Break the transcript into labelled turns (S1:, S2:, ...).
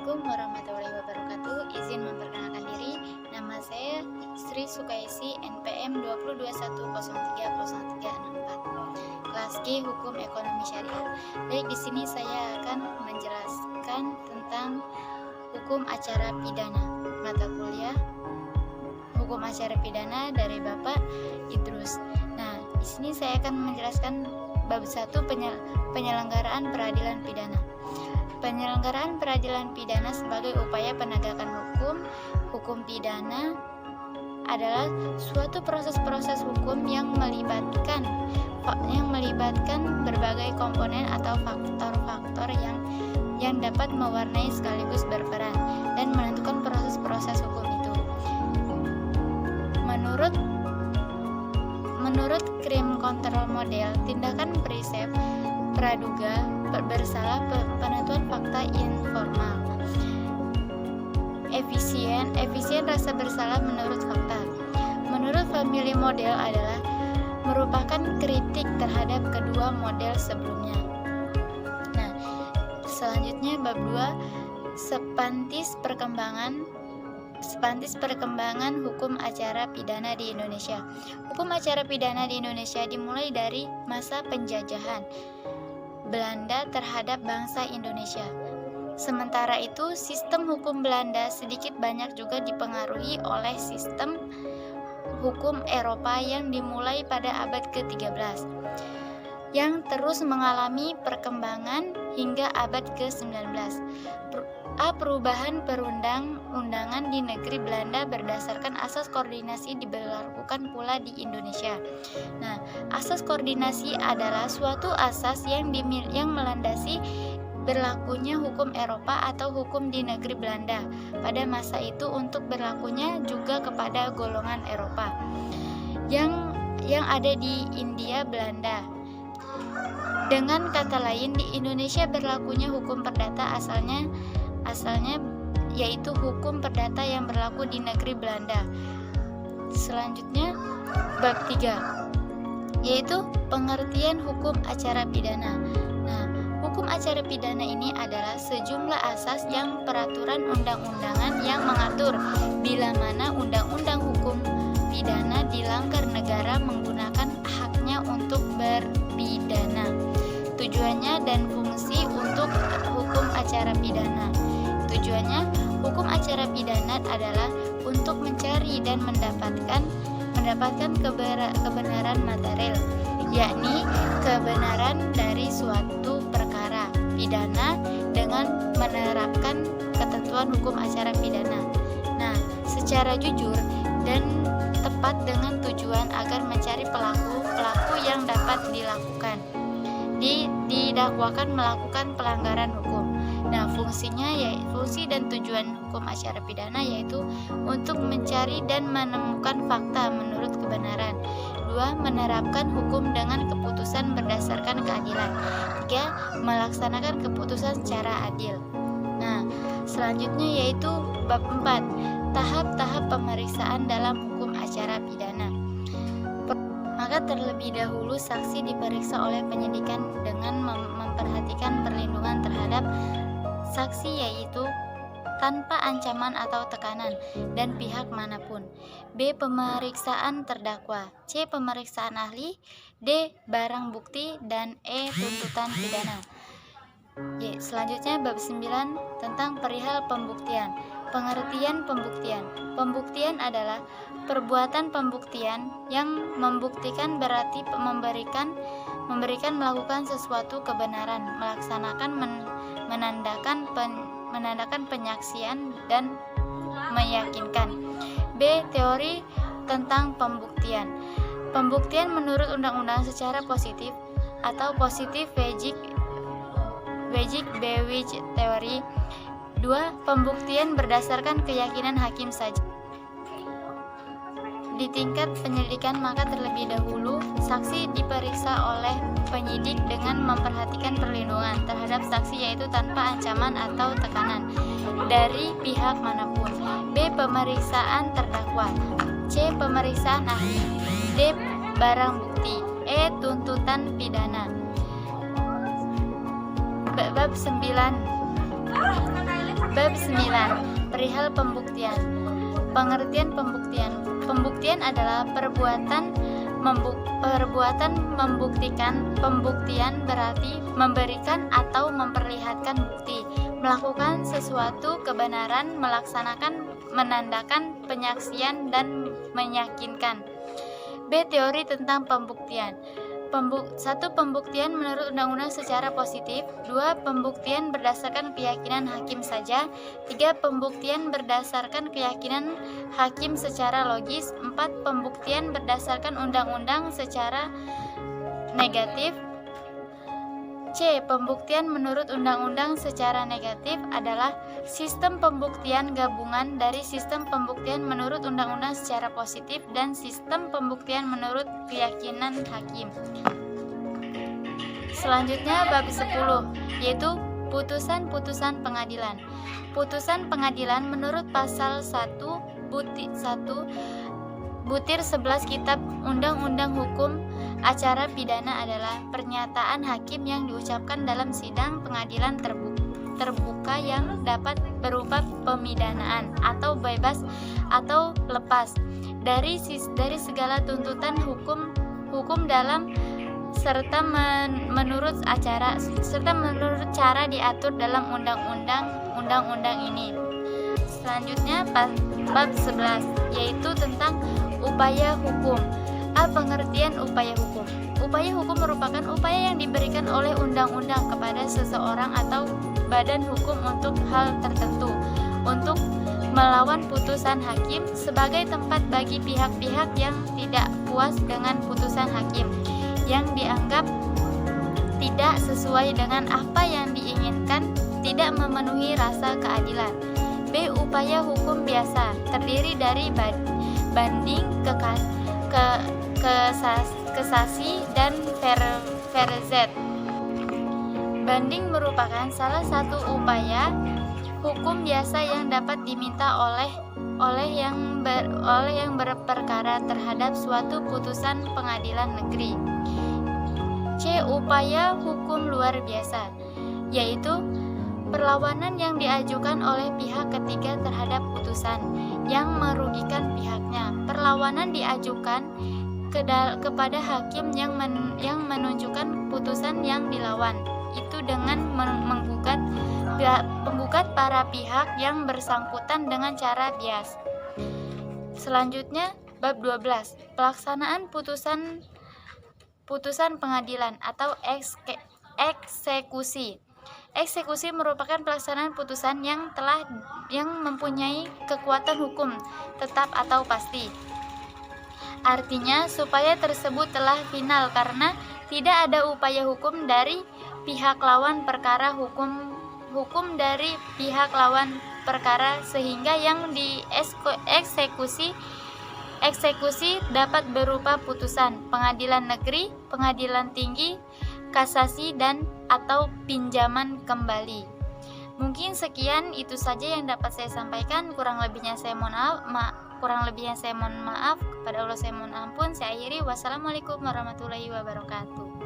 S1: Assalamualaikum warahmatullahi wabarakatuh. Izin memperkenalkan diri. Nama saya Sri Sukaisi, NPM 2021030364. Kelas G Hukum Ekonomi Syariah. Baik, di sini saya akan menjelaskan tentang hukum acara pidana. Mata kuliah Hukum Acara Pidana dari Bapak Idrus. Nah, di sini saya akan menjelaskan bab 1 penyelenggaraan peradilan pidana. Penyelenggaraan peradilan pidana sebagai upaya penegakan hukum pidana adalah suatu proses-proses hukum yang melibatkan berbagai komponen atau faktor-faktor yang dapat mewarnai sekaligus berperan dan menentukan proses-proses hukum itu. Menurut Crime Control Model, tindakan prinsip praduga bersalah, penentuan fakta informal, efisien rasa bersalah menurut fakta. Menurut Family Model adalah merupakan kritik terhadap kedua model sebelumnya. Nah, selanjutnya bab 2 sepantis perkembangan hukum acara pidana di Indonesia. Hukum acara pidana di Indonesia dimulai dari masa penjajahan Belanda terhadap bangsa Indonesia. Sementara itu, sistem hukum Belanda sedikit banyak juga dipengaruhi oleh sistem hukum Eropa yang dimulai pada abad ke-13, yang terus mengalami perkembangan hingga abad ke-19. Perubahan perundang-undangan di negeri Belanda berdasarkan asas koordinasi diberlakukan pula di Indonesia. Nah, asas koordinasi adalah suatu asas yang melandasi berlakunya hukum Eropa atau hukum di negeri Belanda pada masa itu untuk berlakunya juga kepada golongan Eropa yang ada di India Belanda. Dengan kata lain, di Indonesia berlakunya hukum perdata asalnya yaitu hukum perdata yang berlaku di negeri Belanda. Selanjutnya bab 3 yaitu pengertian hukum acara pidana. Nah, hukum acara pidana ini adalah sejumlah asas yang peraturan undang-undangan yang mengatur bila mana undang-undang hukum pidana dilanggar negara menggunakan haknya untuk berpidana. Tujuannya dan fungsi untuk hukum acara pidana. Tujuannya, hukum acara pidana adalah untuk mencari dan mendapatkan kebenaran material, yakni kebenaran dari suatu perkara pidana dengan menerapkan ketentuan hukum acara pidana. Nah, secara jujur dan tepat dengan tujuan agar mencari pelaku yang dapat didakwakan melakukan pelanggaran hukum. Nah, fungsi dan tujuan hukum acara pidana yaitu untuk mencari dan menemukan fakta menurut kebenaran. 2. Menerapkan hukum dengan keputusan berdasarkan keadilan. 3. Melaksanakan keputusan secara adil. Nah, selanjutnya yaitu bab 4, tahap-tahap pemeriksaan dalam hukum acara pidana. Maka terlebih dahulu saksi diperiksa oleh penyidikan dengan memperhatikan perlindungan terhadap saksi yaitu tanpa ancaman atau tekanan dan pihak manapun. B. Pemeriksaan terdakwa. C. Pemeriksaan ahli. D. Barang bukti. Dan E. Tuntutan pidana. Selanjutnya bab 9 tentang perihal pembuktian. Pengertian pembuktian. Pembuktian adalah perbuatan pembuktian yang membuktikan berarti memberikan melakukan sesuatu kebenaran, melaksanakan menandakan penyaksian dan meyakinkan. B. Teori tentang pembuktian. Pembuktian menurut undang-undang secara positif atau positif Bewich teori. 2. Pembuktian berdasarkan keyakinan hakim saja. Di tingkat penyelidikan, maka terlebih dahulu saksi diperiksa oleh penyidik dengan memperhatikan perlindungan terhadap saksi yaitu tanpa ancaman atau tekanan dari pihak manapun. B. Pemeriksaan terdakwa. C. Pemeriksaan ahli. D. Barang bukti. E. Tuntutan pidana. Bab 9 Bab 9. Perihal pembuktian. Pengertian pembuktian. Pembuktian adalah perbuatan membuktikan. Pembuktian berarti memberikan atau memperlihatkan bukti, melakukan sesuatu kebenaran, melaksanakan, menandakan, penyaksian, dan meyakinkan. B. Teori tentang pembuktian. 1. Pembuktian menurut undang-undang secara positif. 2. Pembuktian berdasarkan keyakinan hakim saja. 3. Pembuktian berdasarkan keyakinan hakim secara logis. 4. Pembuktian berdasarkan undang-undang secara negatif. C. Pembuktian menurut undang-undang secara negatif adalah sistem pembuktian gabungan dari sistem pembuktian menurut undang-undang secara positif dan sistem pembuktian menurut keyakinan hakim. Selanjutnya bab 10, yaitu putusan-putusan pengadilan. Putusan pengadilan menurut pasal 1 butir 11 Kitab Undang-Undang Hukum Acara Pidana adalah pernyataan hakim yang diucapkan dalam sidang pengadilan terbuka yang dapat berupa pemidanaan atau bebas atau lepas dari segala tuntutan hukum dalam serta menurut cara diatur dalam undang-undang ini. Selanjutnya bab 11, yaitu tentang upaya hukum. A. Pengertian upaya hukum. Upaya hukum merupakan upaya yang diberikan oleh undang-undang kepada seseorang atau badan hukum untuk hal tertentu, untuk melawan putusan hakim sebagai tempat bagi pihak-pihak yang tidak puas dengan putusan hakim yang dianggap tidak sesuai dengan apa yang diinginkan, tidak memenuhi rasa keadilan. B. Upaya hukum biasa terdiri dari banding, kasasi, dan verzet. Banding merupakan salah satu upaya hukum biasa yang dapat diminta oleh yang berperkara terhadap suatu putusan pengadilan negeri. C. Upaya hukum luar biasa, yaitu perlawanan yang diajukan oleh pihak ketiga terhadap putusan yang merugikan pihaknya. Perlawanan diajukan kepada hakim yang menunjukkan putusan yang dilawan itu dengan menggugat para pihak yang bersangkutan dengan cara bias. Selanjutnya bab 12, pelaksanaan putusan pengadilan atau eksekusi. Eksekusi merupakan pelaksanaan putusan yang mempunyai kekuatan hukum tetap atau pasti. Artinya, supaya tersebut telah final karena tidak ada upaya hukum dari pihak lawan perkara hukum dari pihak lawan perkara, sehingga yang dieksekusi dapat berupa putusan pengadilan negeri, pengadilan tinggi, kasasi, dan atau pinjaman kembali. Mungkin sekian itu saja yang dapat saya sampaikan. Kurang lebihnya saya mohon maaf. Kepada Allah saya mohon ampun. Saya akhiri. Wassalamualaikum warahmatullahi wabarakatuh.